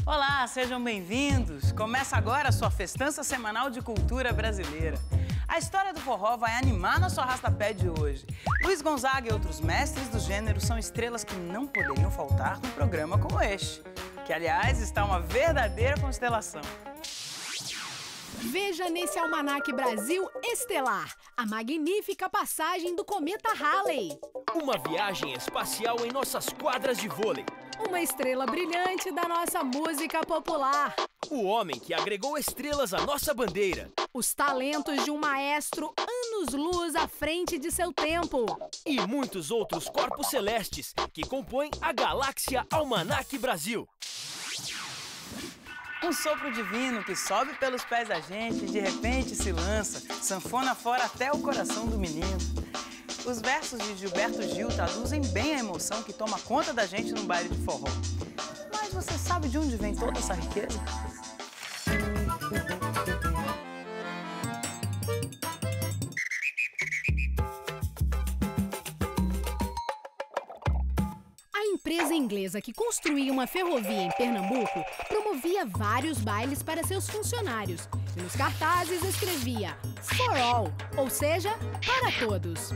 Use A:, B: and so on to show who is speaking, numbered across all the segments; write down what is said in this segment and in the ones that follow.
A: Olá, sejam bem-vindos! Começa agora a sua festança semanal de cultura brasileira. A história do forró vai animar nosso arrasta-pé de hoje. Luiz Gonzaga e outros mestres do gênero são estrelas que não poderiam faltar num programa como este, que, aliás, está uma verdadeira constelação.
B: Veja nesse Almanaque Brasil Estelar, a magnífica passagem do cometa Halley.
C: Uma viagem espacial em nossas quadras de vôlei.
B: Uma estrela brilhante da nossa música popular.
C: O homem que agregou estrelas à nossa bandeira.
B: Os talentos de um maestro anos-luz à frente de seu tempo.
C: E muitos outros corpos celestes que compõem a galáxia Almanaque Brasil.
A: Um sopro divino que sobe pelos pés da gente e de repente se lança, sanfona fora até o coração do menino. Os versos de Gilberto Gil traduzem bem a emoção que toma conta da gente no baile de forró. Mas você sabe de onde vem toda essa riqueza?
B: A empresa inglesa que construía uma ferrovia em Pernambuco promovia vários bailes para seus funcionários. E nos cartazes escrevia For All, ou seja, para todos.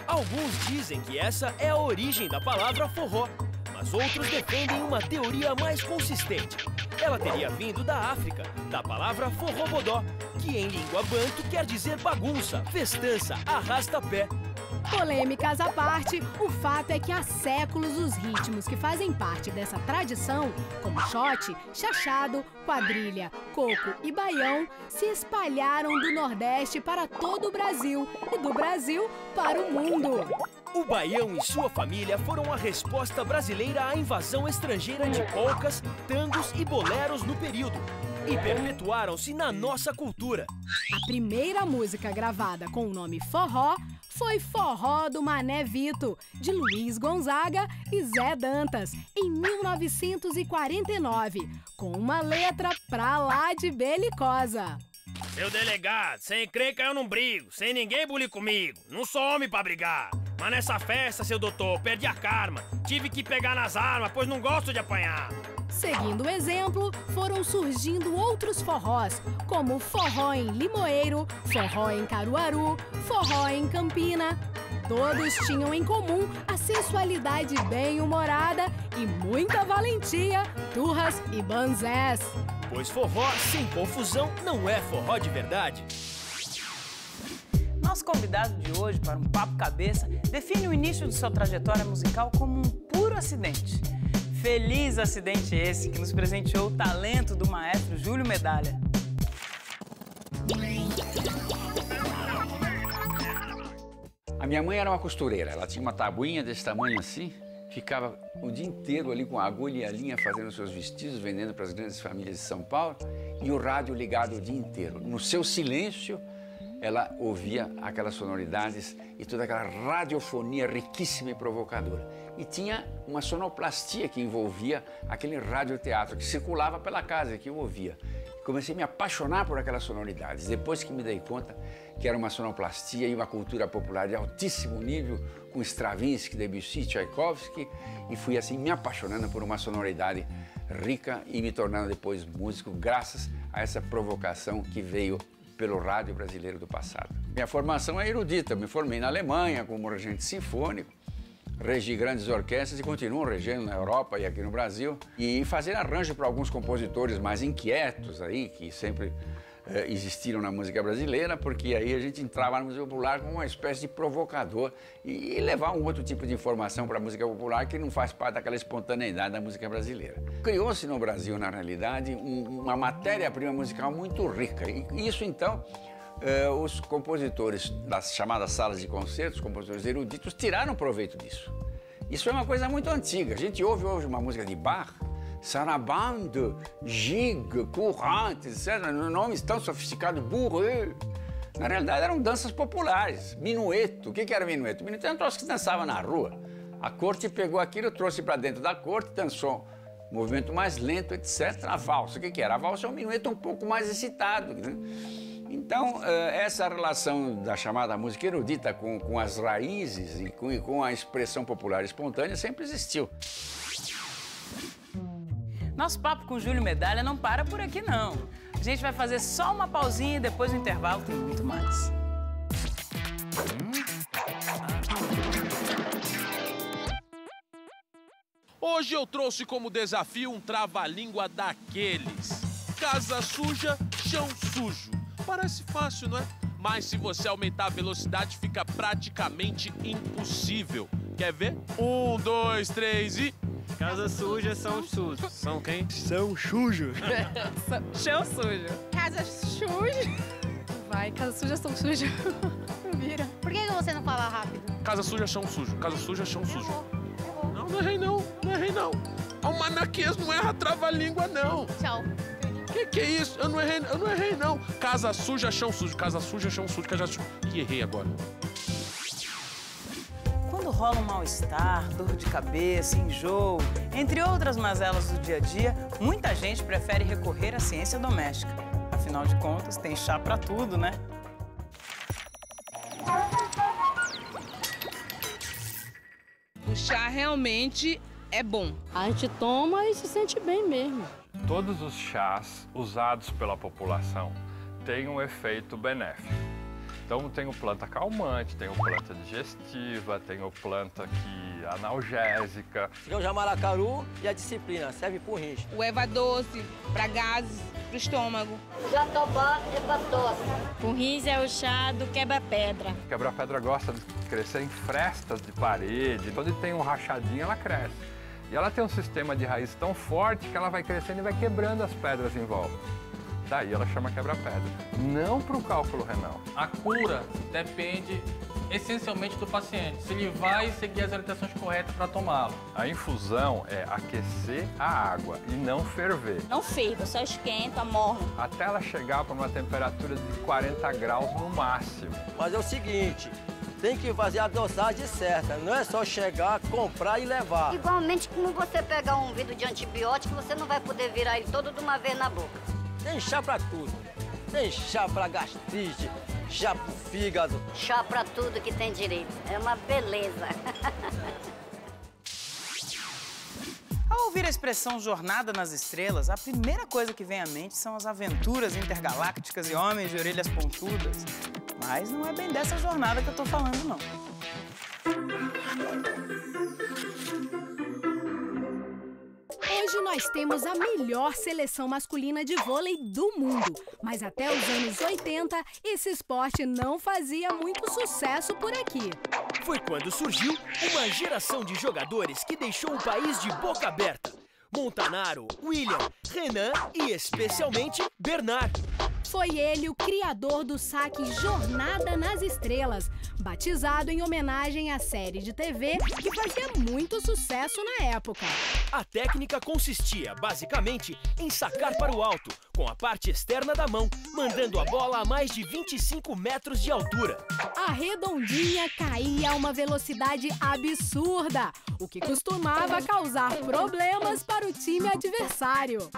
C: Alguns dizem que essa é a origem da palavra forró, mas outros defendem uma teoria mais consistente. Ela teria vindo da África, da palavra forrobodó, que em língua banto quer dizer bagunça, festança, arrasta-pé.
B: Polêmicas à parte, o fato é que há séculos os ritmos que fazem parte dessa tradição, como xote, chachado, quadrilha, coco e baião, se espalharam do Nordeste para todo o Brasil e do Brasil para o mundo.
C: O baião e sua família foram a resposta brasileira à invasão estrangeira de polcas, tangos e boleros no período. E perpetuaram-se na nossa cultura.
B: A primeira música gravada com o nome forró foi Forró do Mané Vito, de Luiz Gonzaga e Zé Dantas, em 1949, com uma letra pra lá de belicosa.
D: Seu delegado, sem encrenca eu não brigo, sem ninguém bulir comigo, não sou homem pra brigar. Mas nessa festa, seu doutor, perdi a karma, tive que pegar nas armas, pois não gosto de apanhar.
B: Seguindo o exemplo, foram surgindo outros forrós, como forró em Limoeiro, forró em Caruaru, forró em Campina. Todos tinham em comum a sensualidade bem-humorada e muita valentia, turras e banzés.
C: Pois forró sem confusão não é forró de verdade.
A: Nosso convidado de hoje para um papo cabeça define o início de sua trajetória musical como um puro acidente. Feliz acidente esse que nos presenteou o talento do maestro Júlio Medalha.
E: A minha mãe era uma costureira, ela tinha uma tabuinha desse tamanho assim, ficava o dia inteiro ali com a agulha e a linha fazendo seus vestidos, vendendo para as grandes famílias de São Paulo e o rádio ligado o dia inteiro. No seu silêncio, ela ouvia aquelas sonoridades e toda aquela radiofonia riquíssima e provocadora. E tinha uma sonoplastia que envolvia aquele radioteatro que circulava pela casa, que eu ouvia. Comecei a me apaixonar por aquelas sonoridades, depois que me dei conta que era uma sonoplastia e uma cultura popular de altíssimo nível, com Stravinsky, Debussy, Tchaikovsky, e fui assim me apaixonando por uma sonoridade rica e me tornando depois músico, graças a essa provocação que veio pelo rádio brasileiro do passado. Minha formação é erudita, eu me formei na Alemanha como regente sinfônico, regi grandes orquestras e continuo regendo na Europa e aqui no Brasil, e fazer arranjo para alguns compositores mais inquietos aí, que sempre existiram na música brasileira, porque aí a gente entrava na música popular como uma espécie de provocador e levar um outro tipo de informação para a música popular que não faz parte daquela espontaneidade da música brasileira. Criou-se no Brasil, na realidade, uma matéria-prima musical muito rica, e isso então os compositores das chamadas salas de concertos, compositores eruditos, tiraram proveito disso. Isso é uma coisa muito antiga. A gente ouve hoje uma música de Bach, sarabande, gigue, courante, etc. Nomes tão sofisticados, bourrée. Na realidade eram danças populares. Minueto. O que era minueto? Minueto era um troço que dançava na rua. A corte pegou aquilo, trouxe para dentro da corte, dançou um movimento mais lento, etc. A valsa. O que era? A valsa é um minueto um pouco mais excitado, né? Então, essa relação da chamada música erudita com as raízes e com a expressão popular espontânea sempre existiu.
A: Nosso papo com Júlio Medalha não para por aqui, não. A gente vai fazer só uma pausinha e depois do intervalo tem muito mais.
F: Hoje eu trouxe como desafio um trava-língua daqueles. Casa suja, chão sujo. Parece fácil, não é? Mas se você aumentar a velocidade, fica praticamente impossível. Quer ver? 1, 2, 3 e...
D: Casa suja são sujos.
F: São quem?
D: São sujos.
A: Chão sujo.
B: Casa suja. Vai, casa suja, são suja. Vira.
G: Por que você não fala rápido?
F: Casa suja, chão sujo. Casa suja, chão sujo. Não errei não. Não errei não. Almanaquês não erra trava-língua, não.
G: Tchau.
F: Que é isso? Eu não errei não. Casa suja, chão sujo. Casa suja, chão sujo. Casa suja. Que errei agora.
A: Quando rola um mal-estar, dor de cabeça, enjoo, entre outras mazelas do dia a dia, muita gente prefere recorrer à ciência doméstica. Afinal de contas, tem chá pra tudo, né?
H: O chá realmente é bom.
B: A gente toma e se sente bem mesmo.
I: Todos os chás usados pela população têm um efeito benéfico. Então tem o planta calmante, tem o planta digestiva, tem o planta analgésica.
J: O jamaracaru e a disciplina, serve para o rins.
H: O erva doce, para gases, para o estômago.
G: O jatobá é para tosse.
K: O rins é o chá do quebra-pedra.
I: O quebra-pedra gosta de crescer em frestas de parede. Quando tem um rachadinho, ela cresce. E ela tem um sistema de raiz tão forte que ela vai crescendo e vai quebrando as pedras em volta. Daí ela chama quebra-pedra, não para o cálculo renal.
L: A cura depende essencialmente do paciente, se ele vai seguir as orientações corretas para tomá-lo.
I: A infusão é aquecer a água e não ferver.
K: Não ferva, só esquenta, morre.
I: Até ela chegar para uma temperatura de 40 graus no máximo.
J: Mas é o seguinte, tem que fazer a dosagem certa, não é só chegar, comprar e levar.
G: Igualmente como você pegar um vidro de antibiótico, você não vai poder virar ele todo de uma vez na boca.
J: Tem chá pra tudo. Tem chá pra gastrite, chá pro fígado.
G: Chá pra tudo que tem direito. É uma beleza.
A: Ao ouvir a expressão Jornada nas Estrelas, a primeira coisa que vem à mente são as aventuras intergalácticas e homens de orelhas pontudas. Mas não é bem dessa jornada que eu tô falando, não.
B: Hoje nós temos a melhor seleção masculina de vôlei do mundo. Mas até os anos 80, esse esporte não fazia muito sucesso por aqui.
C: Foi quando surgiu uma geração de jogadores que deixou o país de boca aberta. Montanaro, William, Renan e especialmente Bernard.
B: Foi ele o criador do saque Jornada nas Estrelas, batizado em homenagem à série de TV que fazia muito sucesso na época.
C: A técnica consistia, basicamente, em sacar para o alto, com a parte externa da mão, mandando a bola a mais de 25 metros de altura.
B: A redondinha caía a uma velocidade absurda, o que costumava causar problemas para o time adversário.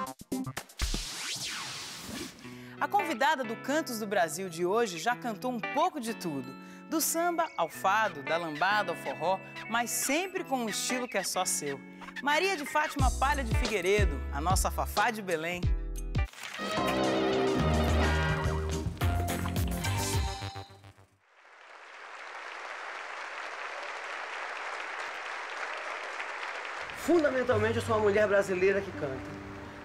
A: A convidada do Cantos do Brasil de hoje já cantou um pouco de tudo. Do samba ao fado, da lambada ao forró, mas sempre com um estilo que é só seu. Maria de Fátima Palha de Figueiredo, a nossa Fafá de Belém.
M: Fundamentalmente, eu sou uma mulher brasileira que canta.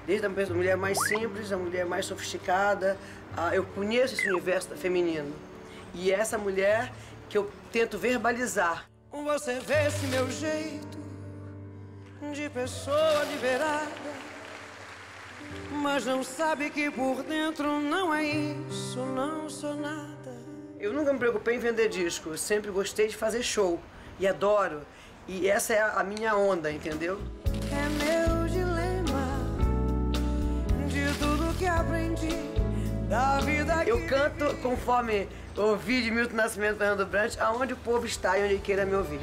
M: Desde a mulher mais simples, a mulher mais sofisticada, eu conheço esse universo feminino. E é essa mulher que eu tento verbalizar. Você vê esse meu jeito de pessoa liberada, mas não sabe que por dentro não é isso, não sou nada. Eu nunca me preocupei em vender disco, eu sempre gostei de fazer show e adoro. E essa é a minha onda, entendeu? É meu dilema de tudo que aprendi da vida. Eu canto conforme ouvi de Milton Nascimento, Fernando Brant, aonde o povo está e onde queira me ouvir.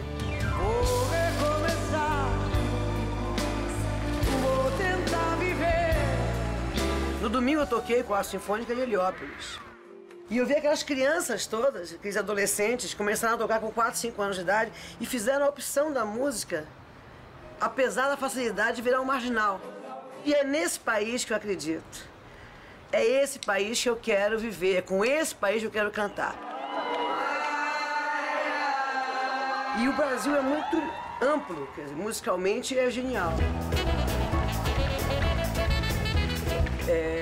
M: Vou recomeçar, vou tentar viver. No domingo eu toquei com a Sinfônica de Heliópolis. E eu vi aquelas crianças todas, aqueles adolescentes, começaram a tocar com 4, 5 anos de idade e fizeram a opção da música, apesar da facilidade de virar um marginal. E é nesse país que eu acredito. É esse país que eu quero viver, é com esse país que eu quero cantar. E o Brasil é muito amplo, quer dizer, musicalmente é genial.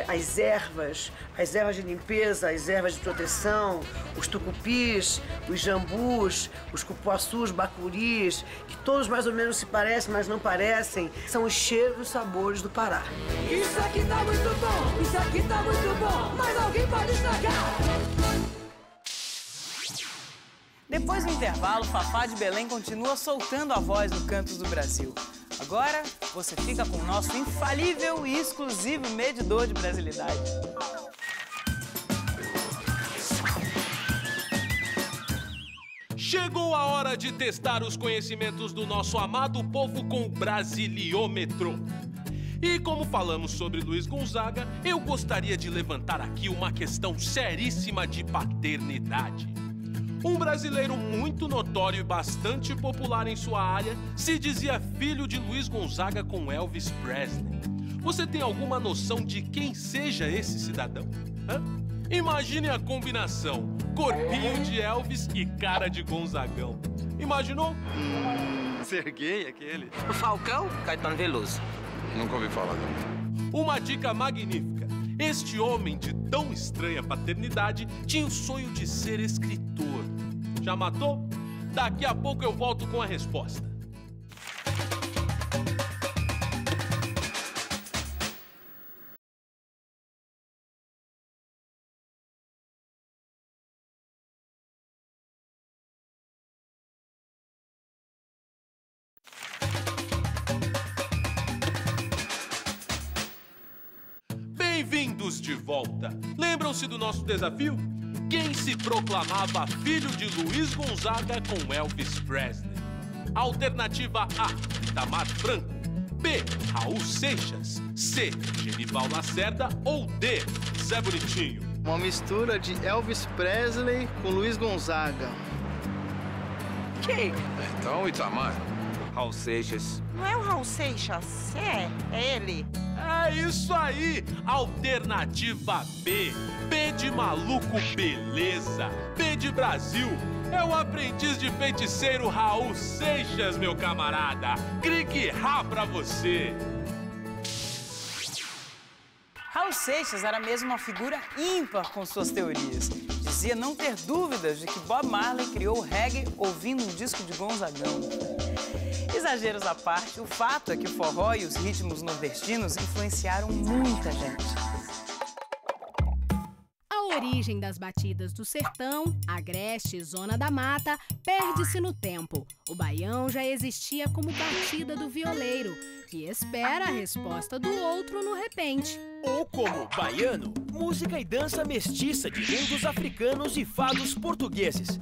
M: As ervas de limpeza, as ervas de proteção, os tucupis, os jambus, os cupuaçus, bacuris, que todos mais ou menos se parecem, mas não parecem, são os cheiros e sabores do Pará.
N: Isso aqui tá muito bom, isso aqui tá muito bom, mas alguém pode estragar.
A: Depois do intervalo, Fafá de Belém continua soltando a voz no Cantos do Brasil. Agora, você fica com o nosso infalível e exclusivo medidor de brasilidade.
F: Chegou a hora de testar os conhecimentos do nosso amado povo com o Brasiliômetro. E como falamos sobre Luiz Gonzaga, eu gostaria de levantar aqui uma questão seríssima de paternidade. Um brasileiro muito notório e bastante popular em sua área se dizia filho de Luiz Gonzaga com Elvis Presley. Você tem alguma noção de quem seja esse cidadão? Imagine a combinação: corpinho de Elvis e cara de Gonzagão. Imaginou?
O: Serguei aquele.
P: O Falcão? Caetano Veloso.
O: Nunca ouvi falar, não.
F: Uma dica magnífica. Este homem de tão estranha paternidade tinha o sonho de ser escritor. Já matou? Daqui a pouco eu volto com a resposta. Bem-vindos de volta! Lembram-se do nosso desafio? Quem se proclamava filho de Luiz Gonzaga com Elvis Presley? Alternativa A, Itamar Franco. B, Raul Seixas. C, Genival Lacerda. Ou D, Zé Bonitinho.
Q: Uma mistura de Elvis Presley com Luiz Gonzaga.
O: Quem? Então, Itamar.
P: Raul Seixas.
H: Não é o Raul Seixas? É ele.
F: É isso aí! Alternativa B. B de maluco, beleza. B de Brasil. É o aprendiz de feiticeiro Raul Seixas, meu camarada. Clique Rá pra você.
A: Raul Seixas era mesmo uma figura ímpar com suas teorias. Dizia não ter dúvidas de que Bob Marley criou o reggae ouvindo um disco de Gonzagão. Exageros à parte, o fato é que o forró e os ritmos nordestinos influenciaram muita gente.
B: A origem das batidas do sertão, agreste e zona da mata, perde-se no tempo. O baião já existia como batida do violeiro, que espera a resposta do outro no repente.
C: Ou como baiano, música e dança mestiça de mundos africanos e fados portugueses.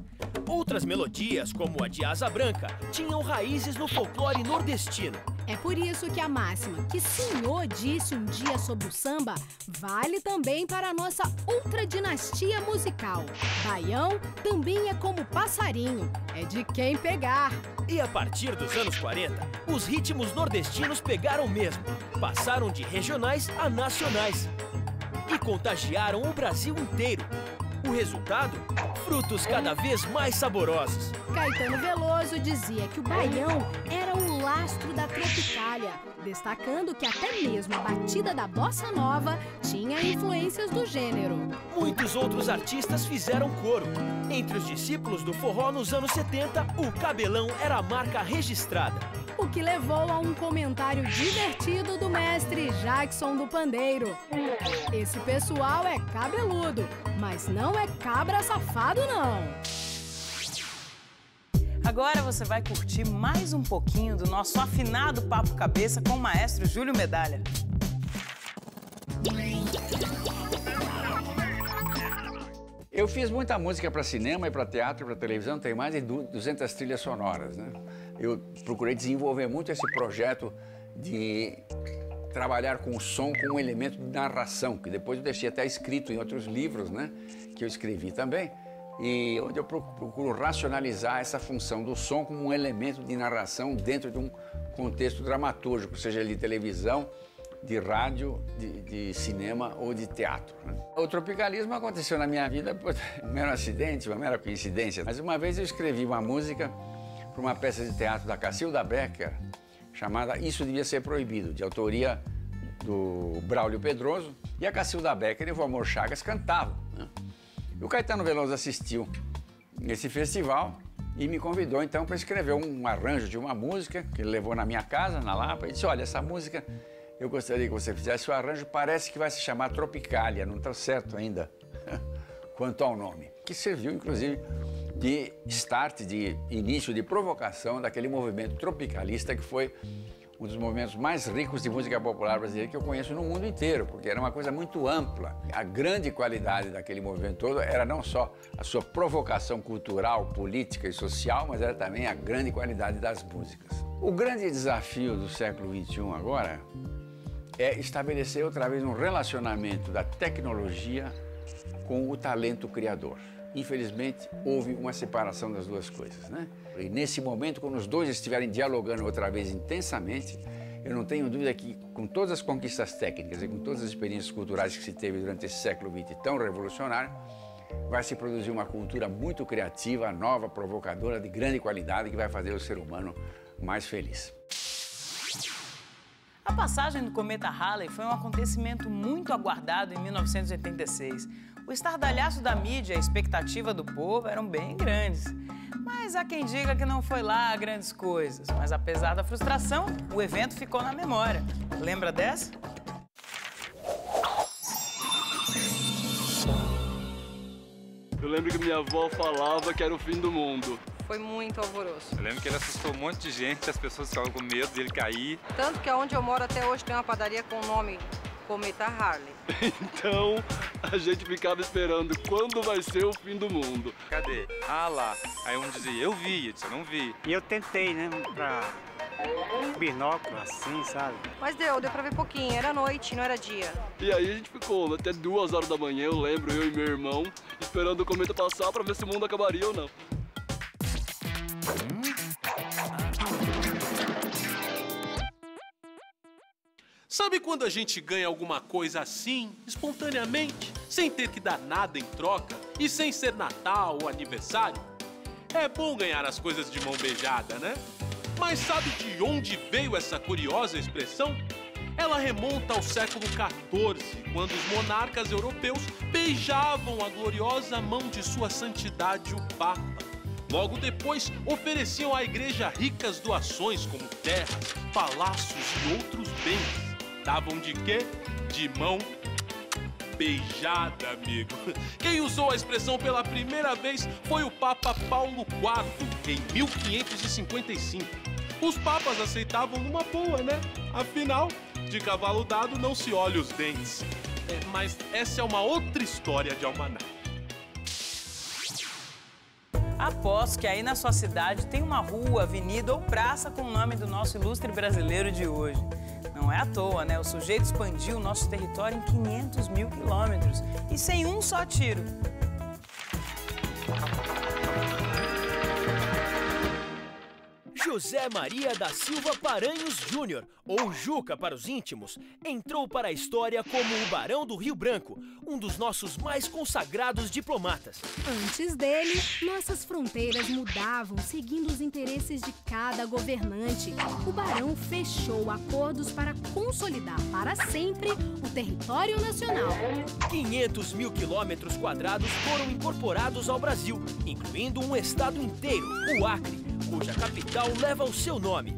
C: Outras melodias, como a de Asa Branca, tinham raízes no folclore nordestino.
B: É por isso que a máxima que Senhor disse um dia sobre o samba vale também para a nossa outra dinastia musical. Baião também é como passarinho, é de quem pegar.
C: E a partir dos anos 40, os ritmos nordestinos pegaram mesmo. Passaram de regionais a nacionais. E contagiaram o Brasil inteiro. O resultado? Frutos cada vez mais saborosos.
B: Caetano Veloso dizia que o baião era o lastro da tropicália, destacando que até mesmo a batida da bossa nova tinha influências do gênero.
C: Muitos outros artistas fizeram coro. Entre os discípulos do forró nos anos 70, o cabelão era a marca registrada.
B: O que levou a um comentário divertido do mestre Jackson do Pandeiro. Esse pessoal é cabeludo, mas não é cabra safado, não.
A: Agora você vai curtir mais um pouquinho do nosso afinado papo cabeça com o maestro Júlio Medalha.
E: Eu fiz muita música para cinema e para teatro e para televisão, tem mais de 200 trilhas sonoras, né? Eu procurei desenvolver muito esse projeto de trabalhar com o som como um elemento de narração, que depois eu deixei até escrito em outros livros, né, que eu escrevi também, e onde eu procuro racionalizar essa função do som como um elemento de narração dentro de um contexto dramatúrgico, seja ele de televisão, de rádio, de cinema ou de teatro, né? O tropicalismo aconteceu na minha vida por um mero acidente, uma mera coincidência. Mas uma vez eu escrevi uma música para uma peça de teatro da Cacilda Becker, chamada Isso Devia Ser Proibido, de autoria do Braulio Pedroso. E a Cacilda Becker e o Valmor Chagas cantavam, né? E o Caetano Veloso assistiu nesse festival e me convidou então para escrever um arranjo de uma música que ele levou na minha casa, na Lapa, e disse: olha, essa música eu gostaria que você fizesse o arranjo, parece que vai se chamar Tropicália, não está certo ainda quanto ao nome. Que serviu, inclusive, de start, de início, de provocação daquele movimento tropicalista que foi um dos movimentos mais ricos de música popular brasileira que eu conheço no mundo inteiro, porque era uma coisa muito ampla. A grande qualidade daquele movimento todo era não só a sua provocação cultural, política e social, mas era também a grande qualidade das músicas. O grande desafio do século XXI agora é estabelecer outra vez um relacionamento da tecnologia com o talento criador. Infelizmente, houve uma separação das duas coisas, né? E nesse momento, quando os dois estiverem dialogando outra vez intensamente, eu não tenho dúvida que, com todas as conquistas técnicas e com todas as experiências culturais que se teve durante esse século XX tão revolucionário, vai se produzir uma cultura muito criativa, nova, provocadora, de grande qualidade, que vai fazer o ser humano mais feliz.
A: A passagem do cometa Halley foi um acontecimento muito aguardado em 1986. O estardalhaço da mídia e a expectativa do povo eram bem grandes. Mas há quem diga que não foi lá grandes coisas. Mas apesar da frustração, o evento ficou na memória. Lembra dessa?
R: Eu lembro que minha avó falava que era o fim do mundo.
S: Foi muito alvoroço.
T: Eu lembro que ele assustou um monte de gente, as pessoas ficavam com medo dele cair.
S: Tanto que onde eu moro até hoje tem uma padaria com o nome Cometa Halley.
R: Então, a gente ficava esperando quando vai ser o fim do mundo.
T: Cadê? Ah, lá. Aí um dizia, eu vi, eu disse, eu não vi.
U: E eu tentei, né, pra binóculo assim, sabe?
S: Mas deu pra ver pouquinho, era noite, não era dia.
R: E aí a gente ficou até 2 horas da manhã, eu lembro, eu e meu irmão, esperando o cometa passar pra ver se o mundo acabaria ou não.
F: Sabe quando a gente ganha alguma coisa assim, espontaneamente, sem ter que dar nada em troca e sem ser Natal ou aniversário? É bom ganhar as coisas de mão beijada, né? Mas sabe de onde veio essa curiosa expressão? Ela remonta ao século XIV, quando os monarcas europeus beijavam a gloriosa mão de sua santidade, o Papa. Logo depois, ofereciam à igreja ricas doações como terras, palácios e outros bens. Davam de quê? De mão beijada, amigo. Quem usou a expressão pela primeira vez foi o Papa Paulo IV, em 1555. Os papas aceitavam numa boa, né? Afinal, de cavalo dado não se olha os dentes. Mas essa é uma outra história de almanac.
A: Aposto que aí na sua cidade tem uma rua, avenida ou praça com o nome do nosso ilustre brasileiro de hoje. Não é à toa, né? O sujeito expandiu o nosso território em 500 mil quilômetros e sem um só tiro.
C: José Maria da Silva Paranhos Júnior, ou Juca para os íntimos, entrou para a história como o Barão do Rio Branco, um dos nossos mais consagrados diplomatas.
B: Antes dele, nossas fronteiras mudavam seguindo os interesses de cada governante. O Barão fechou acordos para consolidar para sempre o território nacional.
C: 500 mil quilômetros quadrados foram incorporados ao Brasil, incluindo um estado inteiro, o Acre, cuja capital leva o seu nome.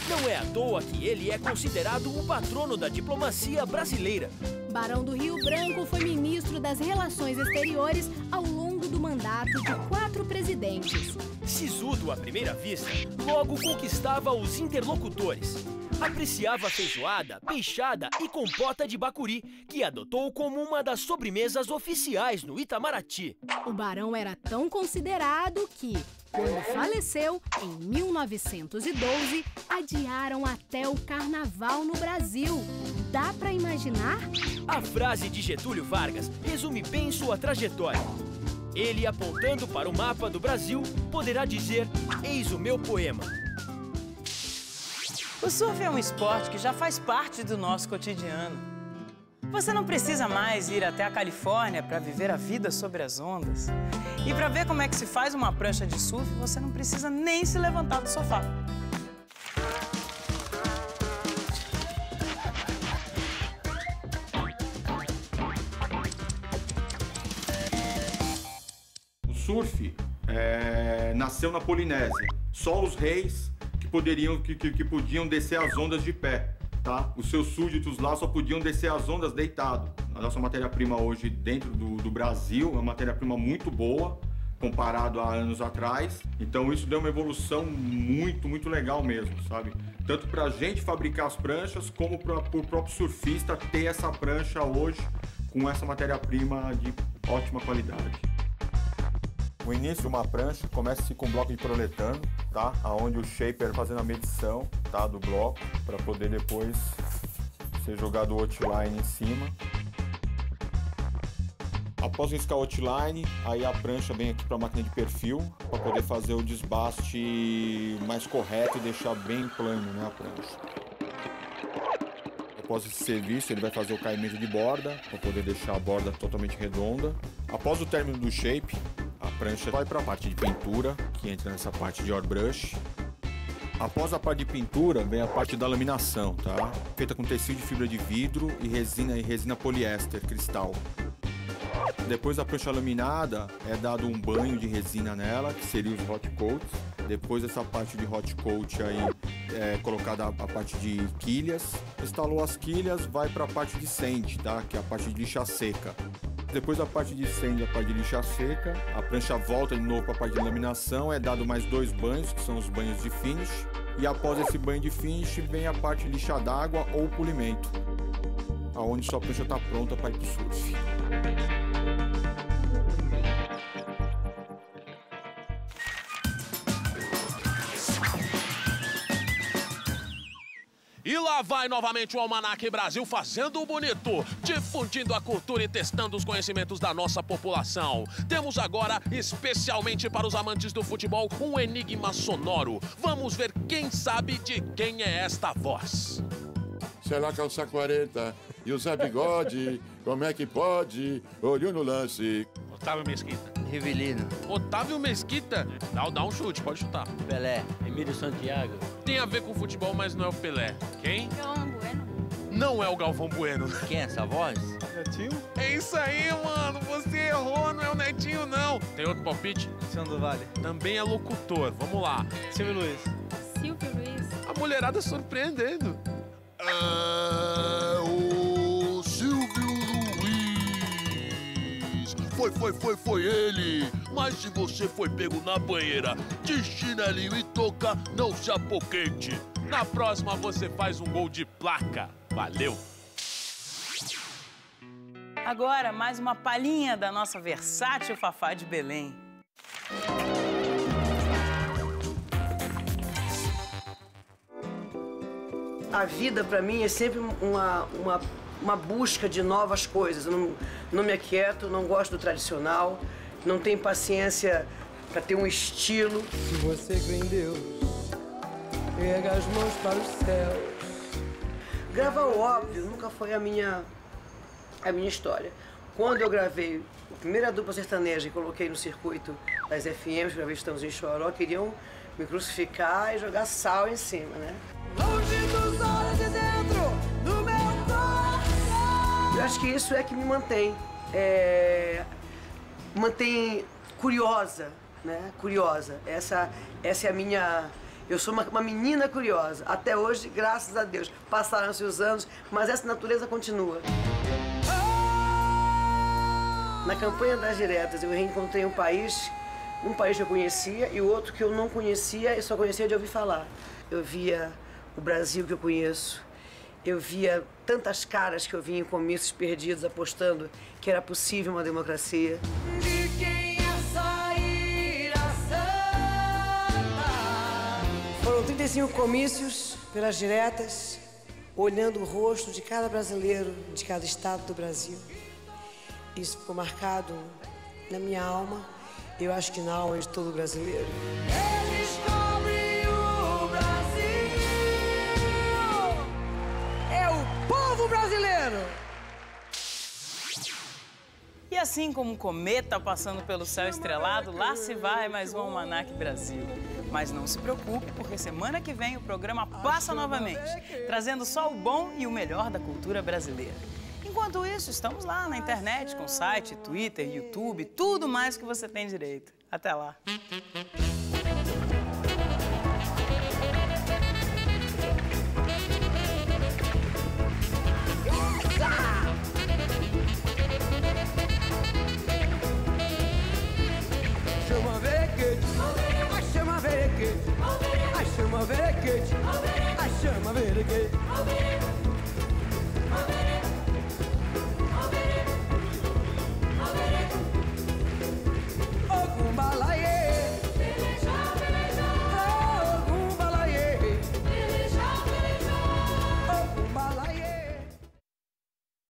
C: Não é à toa que ele é considerado o patrono da diplomacia brasileira.
B: Barão do Rio Branco foi ministro das Relações Exteriores ao longo do mandato de 4 presidentes.
C: Sisudo à primeira vista, logo conquistava os interlocutores. Apreciava feijoada, peixada e compota de bacuri, que adotou como uma das sobremesas oficiais no Itamaraty.
B: O barão era tão considerado que, quando faleceu, em 1912, adiaram até o carnaval no Brasil. Dá pra imaginar?
C: A frase de Getúlio Vargas resume bem sua trajetória. Ele, apontando para o mapa do Brasil, poderá dizer: eis o meu poema.
A: O surf é um esporte que já faz parte do nosso cotidiano. Você não precisa mais ir até a Califórnia para viver a vida sobre as ondas. E para ver como é que se faz uma prancha de surf, você não precisa nem se levantar do sofá.
D: O surf nasceu na Polinésia. Só os reis que podiam descer as ondas de pé, tá? Os seus súditos lá só podiam descer as ondas deitado. A nossa matéria-prima hoje dentro do Brasil é uma matéria-prima muito boa, comparado a anos atrás. Então isso deu uma evolução muito legal mesmo, sabe? Tanto pra gente fabricar as pranchas, como pro próprio surfista ter essa prancha hoje com essa matéria-prima de ótima qualidade. O início de uma prancha começa com um bloco de poliuretano, tá? Onde o shaper fazendo a medição, tá? Do bloco, para poder depois ser jogado o outline em cima. Após riscar o outline, aí a prancha vem aqui para a máquina de perfil, para poder fazer o desbaste mais correto e deixar bem plano, né, a prancha. Após esse serviço, ele vai fazer o caimento de borda, para poder deixar a borda totalmente redonda. Após o término do shape, a prancha vai para a parte de pintura, que entra nessa parte de airbrush. Após a parte de pintura, vem a parte da laminação, tá? Feita com tecido de fibra de vidro e resina poliéster cristal. Depois da prancha laminada, é dado um banho de resina nela, que seria os hot coats. Depois dessa parte de hot coat aí, é colocada a parte de quilhas. Instalou as quilhas, vai para a parte de sand, tá? Que é a parte de lixa seca. Depois da parte de sand e a parte de lixa seca, a prancha volta de novo para a parte de laminação, é dado mais 2 banhos, que são os banhos de finish. E após esse banho de finish, vem a parte de lixa d'água ou polimento, aonde sua prancha está pronta para ir para o surf.
F: E lá vai novamente o Almanac Brasil fazendo o bonito, difundindo a cultura e testando os conhecimentos da nossa população. Temos agora, especialmente para os amantes do futebol, um enigma sonoro. Vamos ver quem sabe de quem é esta voz.
V: Sei lá, calça 40 e o Zé Bigode, como é que pode? Olhou no lance.
W: Otávio Mesquita.
X: Rivelino.
F: Otávio Mesquita? Dá um chute, pode chutar.
X: Pelé. Emílio Santiago.
F: Tem a ver com futebol, mas não é o Pelé. Quem?
K: Galvão Bueno.
F: Não é o Galvão Bueno.
X: Quem é essa voz?
F: Netinho? É isso aí, mano. Você errou, não é o Netinho, não. Tem outro palpite?
W: Luciano do Vale.
F: Também é locutor. Vamos lá.
W: Silvio Luiz.
K: Silvio Luiz.
F: A mulherada surpreendendo.
V: É o Silvio Luiz.
F: Foi ele. Mas se você foi pego na banheira de chinelinho e touca, não se apoquente. Na próxima você faz um gol de placa. Valeu!
A: Agora, mais uma palhinha da nossa versátil Fafá de Belém.
M: A vida, para mim, é sempre uma busca de novas coisas. Eu não me aquieto, não gosto do tradicional, não tenho paciência para ter um estilo.
N: Se você crê em Deus, erga as mãos para os céus.
M: Gravar o óbvio nunca foi a minha história. Quando eu gravei a primeira dupla sertaneja e coloquei no circuito das FMs, gravei Estamos em Choró, queriam me crucificar e jogar sal em cima, né?
N: Longe dos olhos de dentro do meu coração.
M: Eu acho que isso é que me mantém, mantém curiosa, né? Curiosa. Essa é a minha... Eu sou uma menina curiosa. Até hoje, graças a Deus, passaram-se os anos, mas essa natureza continua. Na campanha das diretas, eu reencontrei um país que eu conhecia e o outro que eu não conhecia e só conhecia de ouvir falar. Eu via o Brasil que eu conheço, eu via tantas caras que eu via em comícios perdidos apostando que era possível uma democracia.
N: De quem essa ira santa?
M: Foram 35 comícios pelas diretas olhando o rosto de cada brasileiro, de cada estado do Brasil. Isso ficou marcado na minha alma, eu acho que na alma de todo brasileiro.
N: Eles cobrem o Brasil.
M: É o povo brasileiro!
A: E assim como um cometa passando pelo céu estrelado, lá se vai mais um Almanac Brasil. Mas não se preocupe, porque semana que vem o programa passa novamente, trazendo só o bom e o melhor da cultura brasileira. Enquanto isso, estamos lá na internet com site, Twitter, YouTube, tudo mais que você tem direito. Até lá!